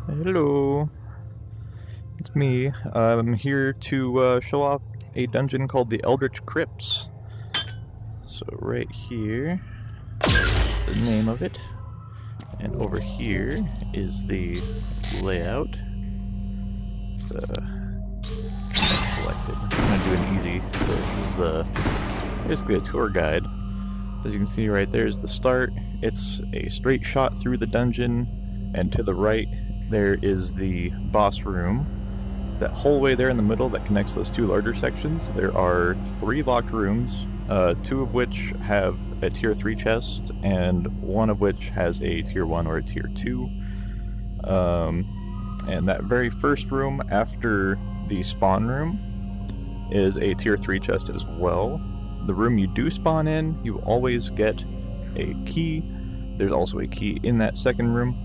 Hello, it's me. I'm here to show off a dungeon called the Eldritch Crypts. So right here, the name of it, and over here is the layout. Selected. I'm gonna do an easy. So this is basically a tour guide. As you can see right there is the start. It's a straight shot through the dungeon, and to the right there is the boss room. That hallway there in the middle that connects those two larger sections, there are 3 locked rooms, 2 of which have a tier 3 chest, and 1 of which has a tier 1 or a tier 2. And that very first room after the spawn room is a tier 3 chest as well. The room you do spawn in, you always get a key. There's also a key in that second room.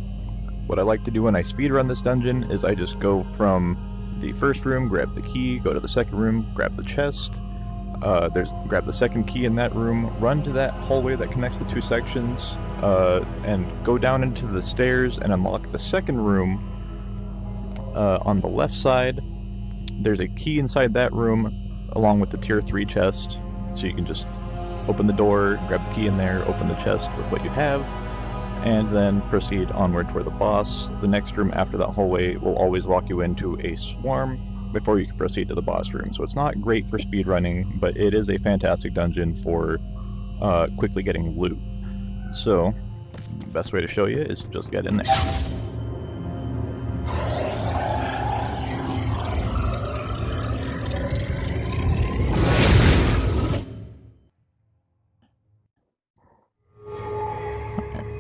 What I like to do when I speedrun this dungeon is I just go from the first room, grab the key, go to the second room, grab the chest, grab the second key in that room, run to that hallway that connects the 2 sections, and go down into the stairs and unlock the second room. On the left side, there's a key inside that room along with the tier 3 chest, so you can just open the door, grab the key in there, open the chest with what you have, and then proceed onward toward the boss. The next room after that hallway will always lock you into a swarm before you can proceed to the boss room. So it's not great for speedrunning, but it is a fantastic dungeon for quickly getting loot. So the best way to show you is just get in there.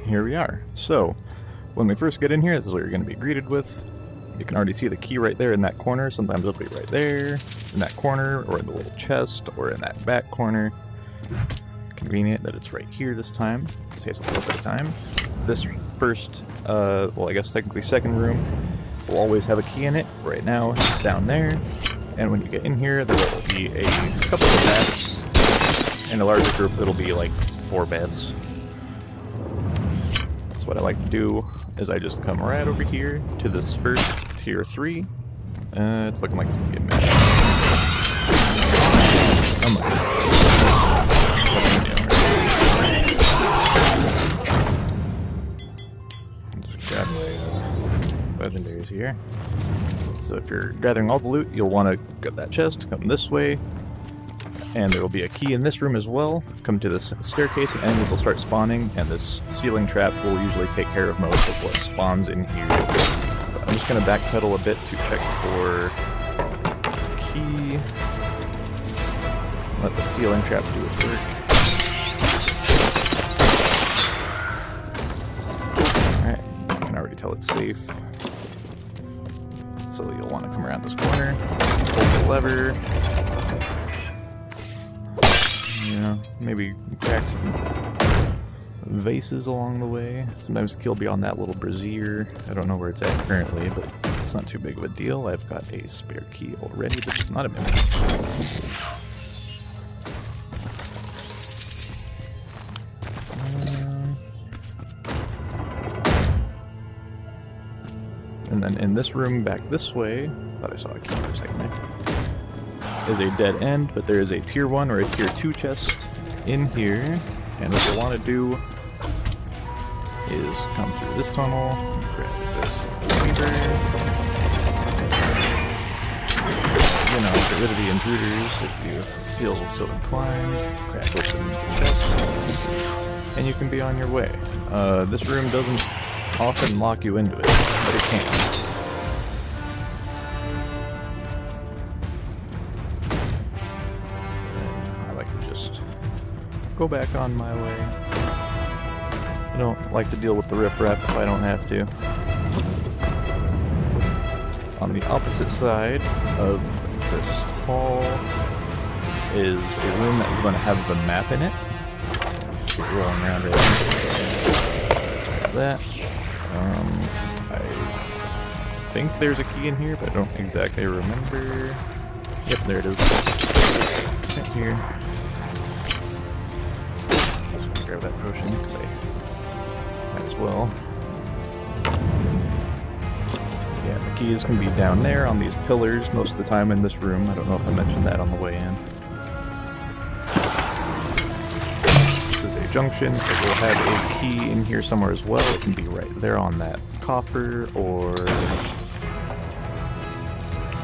Here we are. So, when we first get in here, this is what you're going to be greeted with. You can already see the key right there in that corner. Sometimes it'll be right there, in that corner, or in the little chest, or in that back corner. Convenient that it's right here this time. Saves a little bit of time. This first, well I guess technically second room, will always have a key in it. Right now, it's down there. And when you get in here, there will be a couple of beds. In a larger group, it'll be like 4 beds. What I like to do is I just come right over here to this first tier 3. It's looking like it's gonna be a mess. Oh my God. Just grab my legendaries here. So if you're gathering all the loot, you'll want to get that chest, come this way. And there will be a key in this room as well. Come to this staircase and enemies will start spawning, and this ceiling trap will usually take care of most of what spawns in here. But I'm just going to backpedal a bit to check for key. Let the ceiling trap do its work. Alright, I can already tell it's safe. So you'll want to come around this corner, hold the lever. You know, maybe crack some vases along the way. Sometimes the key will be on that little brazier. I don't know where it's at currently, but it's not too big of a deal. I've got a spare key already. This is not a minute. And then in this room back this way, thought I saw a key for a second there, is a dead end, but there is a tier 1 or a tier 2 chest in here, and what you'll want to do is come through this tunnel, grab this lever, you know, get rid of the intruders if you feel so inclined, crack open the chest, and you can be on your way. This room doesn't often lock you into it, but it can. Go back on my way. I don't like to deal with the riffraff if I don't have to. On the opposite side of this hall is a room that is going to have the map in it. Keep rolling around right there. That. I think there's a key in here, but I don't exactly remember. Yep, there it is. Right here. Grab that potion because I might as well. keys can be down there on these pillars most of the time in this room. I don't know if I mentioned that on the way in. This is a junction. It will have a key in here somewhere as well. It can be right there on that coffer, or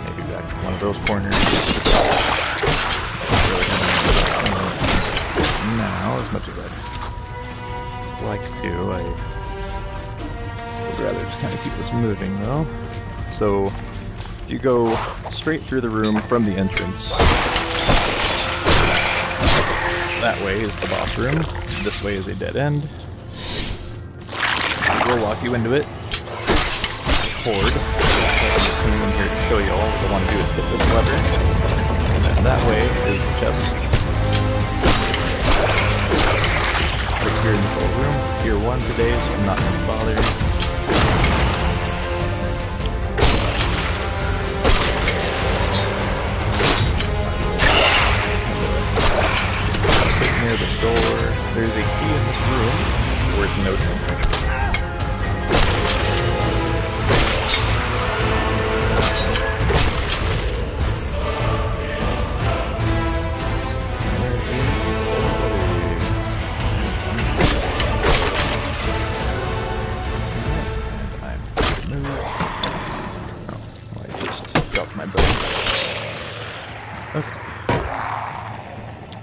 maybe back to one of those corners. Now, as much as I'd like to, I would rather just kind of keep this moving though. So, if you go straight through the room from the entrance, that way is the boss room, this way is a dead end. We'll walk you into it. Cord. I'm just coming in here to show you all. What I want to do is hit this lever. And that way is the chest. Right here in this little room. It's tier 1 today, so I'm not going to bother. Sit near the door. There's a key in this room worth noting.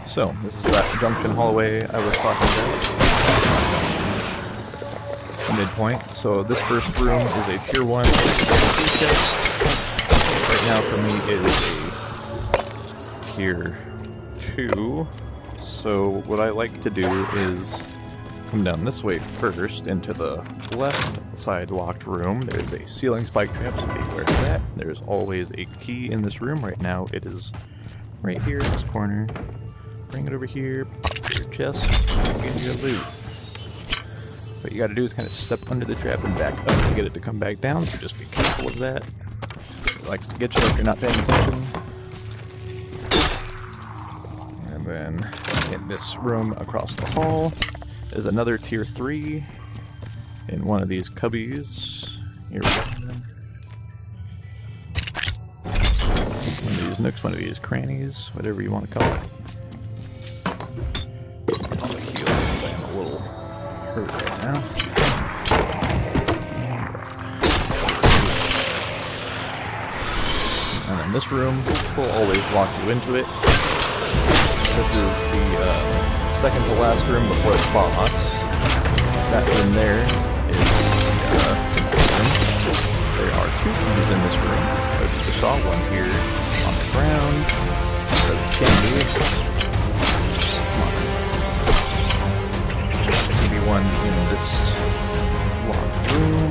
So, this is that junction hallway I was talking about. The midpoint. So, this first room is a tier 1 chest. Right now for me it is a tier 2. So, what I like to do is come down this way first into the left side locked room. There's a ceiling spike trap, so be aware of that. There's always a key in this room. Right now it is right here in this corner. Bring it over here, pop your chest, and get your loot. What you gotta do is kind of step under the trap and back up to get it to come back down, so just be careful of that. It likes to get you if you're not paying attention. And then in this room across the hall is another tier 3 in one of these cubbies. Here we go. One of these nooks, one of these crannies, whatever you want to call it. Hurt right now. And then this room will always walk you into it. This is the second to last room before the boss. That room there is the room. There are 2 keys in this room. I just saw one here on the ground. That's candy. One in this locked room.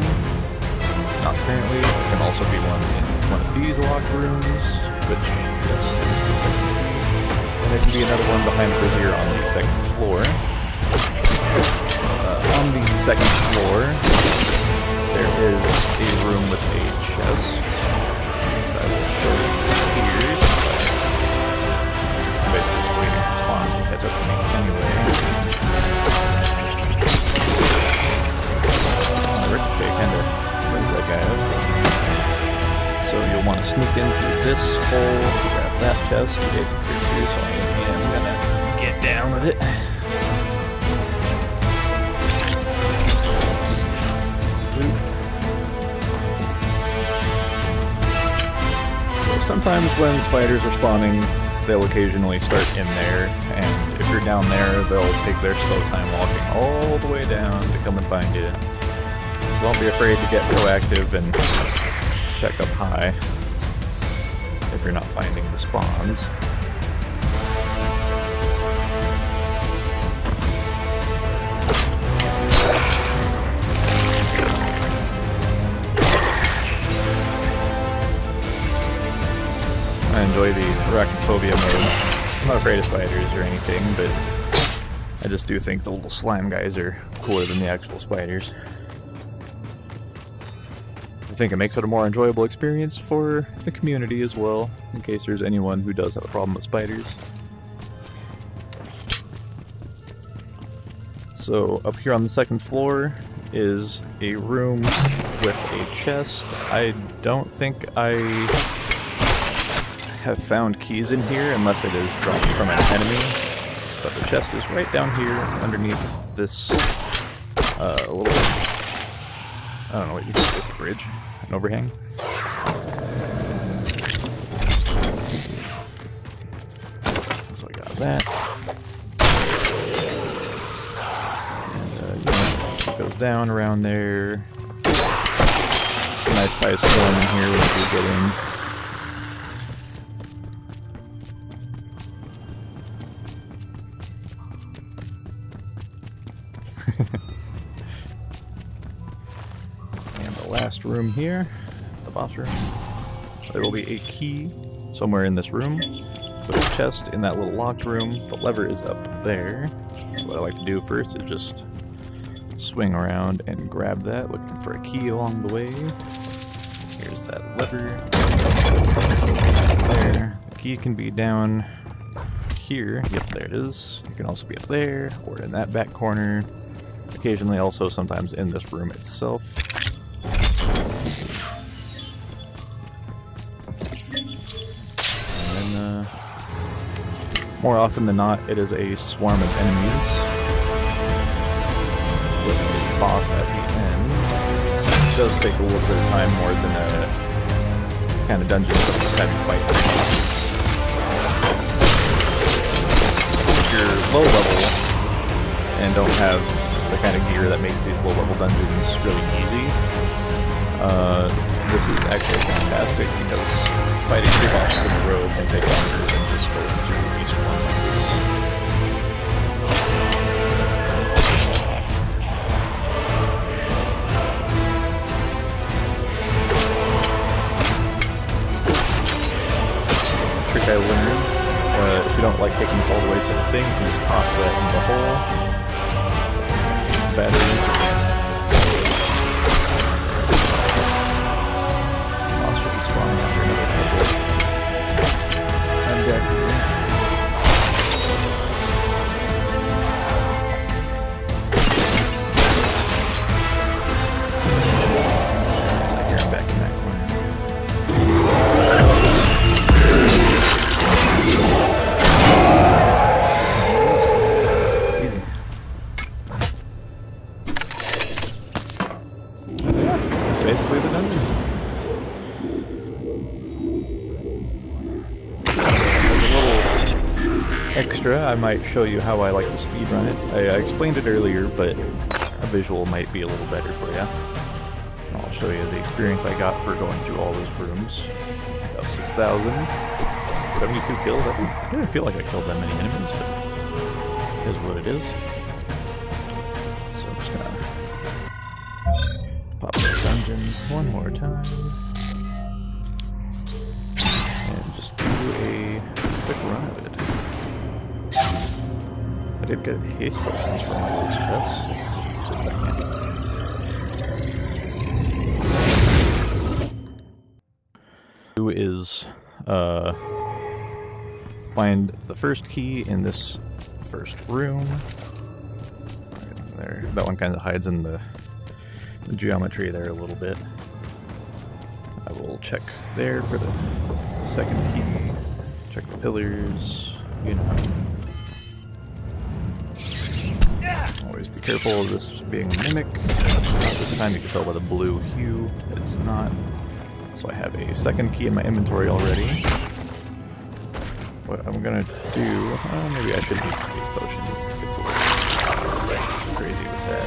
Not currently. There can also be one in one of these locked rooms, which, yes, there's the second key. And there can be another one behind Brazier on the second floor. On the second floor, there is a room with a chest. I will show you here. I'm basically just waiting for spawns to catch up to me anyway. Ricochet kind of brings that guy up. So you'll want to sneak in through this hole to grab that chest. Okay, it's a tier 2, so I am gonna get down with it. So sometimes when spiders are spawning, they'll occasionally start in there, and if you're down there, they'll take their slow time walking all the way down to come and find you. Don't be afraid to get proactive and check up high if you're not finding the spawns. I enjoy the arachnophobia mode. I'm not afraid of spiders or anything, but I just do think the little slime guys are cooler than the actual spiders. I think it makes it a more enjoyable experience for the community as well, in case there's anyone who does have a problem with spiders. So up here on the second floor is a room with a chest. I don't think I have found keys in here unless it is dropped from an enemy. But the chest is right down here underneath this little, I don't know what you call this, bridge? An overhang? So I got that. It goes down around there. Nice size storm in here when you get in. And the last room here, the boss room. There will be a key somewhere in this room. With a chest in that little locked room. The lever is up there. So what I like to do first is just swing around and grab that, looking for a key along the way. Here's that lever. There. The key can be down here. Yep, there it is. It can also be up there, or in that back corner. Occasionally also sometimes in this room itself. And then, more often than not, it is a swarm of enemies. With the boss at the end. So it does take a little bit of time, more than a kind of dungeon that you just have to fight the bosses. If you're low level and don't have the kind of gear that makes these low level dungeons really easy, this is actually fantastic because fighting 3 bosses in a row can take longer than just going through these ones. Trick I learned, if you don't like taking this all the way to the thing, you can just toss that in the hole. Batteries. Boss should be spawning after another couple. I'm dead. Looks like here I'm back in that corner. Basically the dungeon. As a little extra, I might show you how I like to speedrun it. I explained it earlier, but a visual might be a little better for you. I'll show you the experience I got for going through all those rooms. About 6,000. 72 kills. I didn't feel like I killed that many enemies, but it is what it is. So I'm just gonna pop those dungeons one more time. And just do a quick run of it. I did get haste potions from all these chests. Do is find the first key in this first room. Right there. That one kind of hides in the geometry there a little bit. I will check there for the second key. Check the pillars. You know. Always be careful of this being a mimic. This time you can tell by the blue hue that it's not. So I have a second key in my inventory already. What I'm gonna do, maybe I should use this potion. It's a little crazy with that.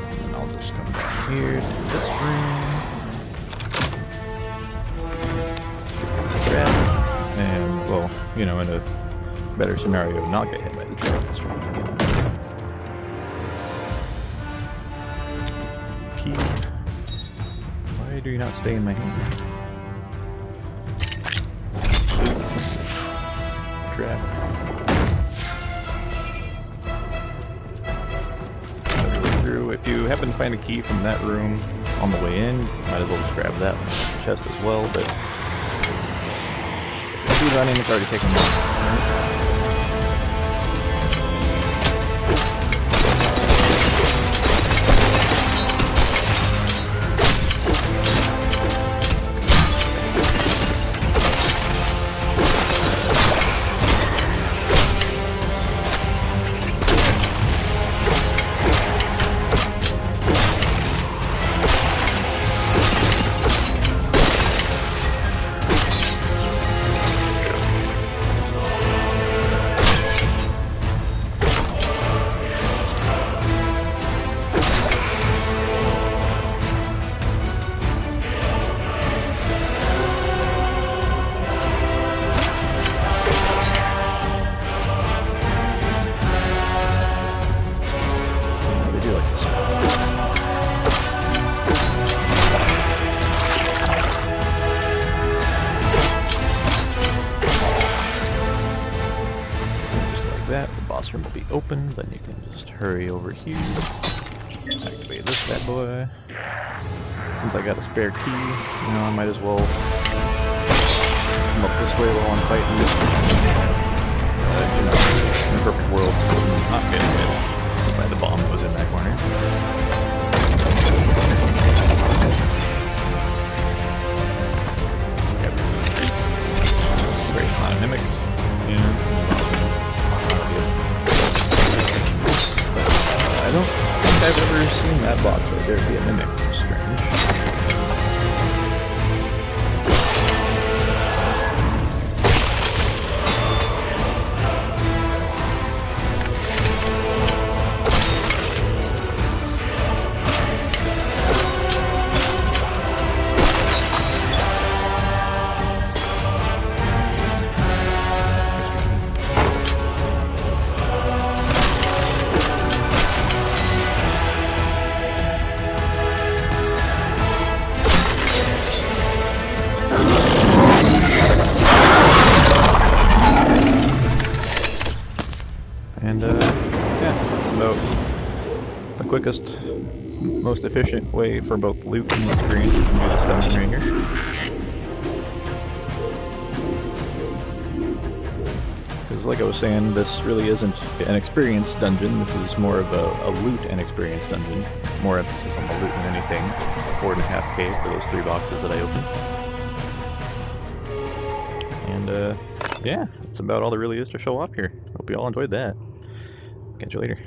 And then I'll just come down here to this room. And, well, you know, in a better scenario, not get hit by the trap that's trying to get key. Why do you not stay in my hand? Trap. Through. If you happen to find a key from that room on the way in, you might as well just grab that chest as well, but if you're running, it's already taken long. boss room will be open, then you can just hurry over here. Activate this bad boy. Since I got a spare key, you know, I might as well come up this way while I'm fighting. You know, in a perfect world, I'm not getting hit by the bomb that was in that corner. Yep. Great, it's not a mimic. Yeah. I don't think I've ever seen that box right there be a mimic, which is strange. And yeah, that's about the quickest, most efficient way for both loot and experience to do this dungeon right here. Because like I was saying, this really isn't an experience dungeon, this is more of a loot and experience dungeon. More emphasis on the loot than anything. 4.5k for those 3 boxes that I opened. And yeah, that's about all there really is to show off here. Hope you all enjoyed that. Catch you later.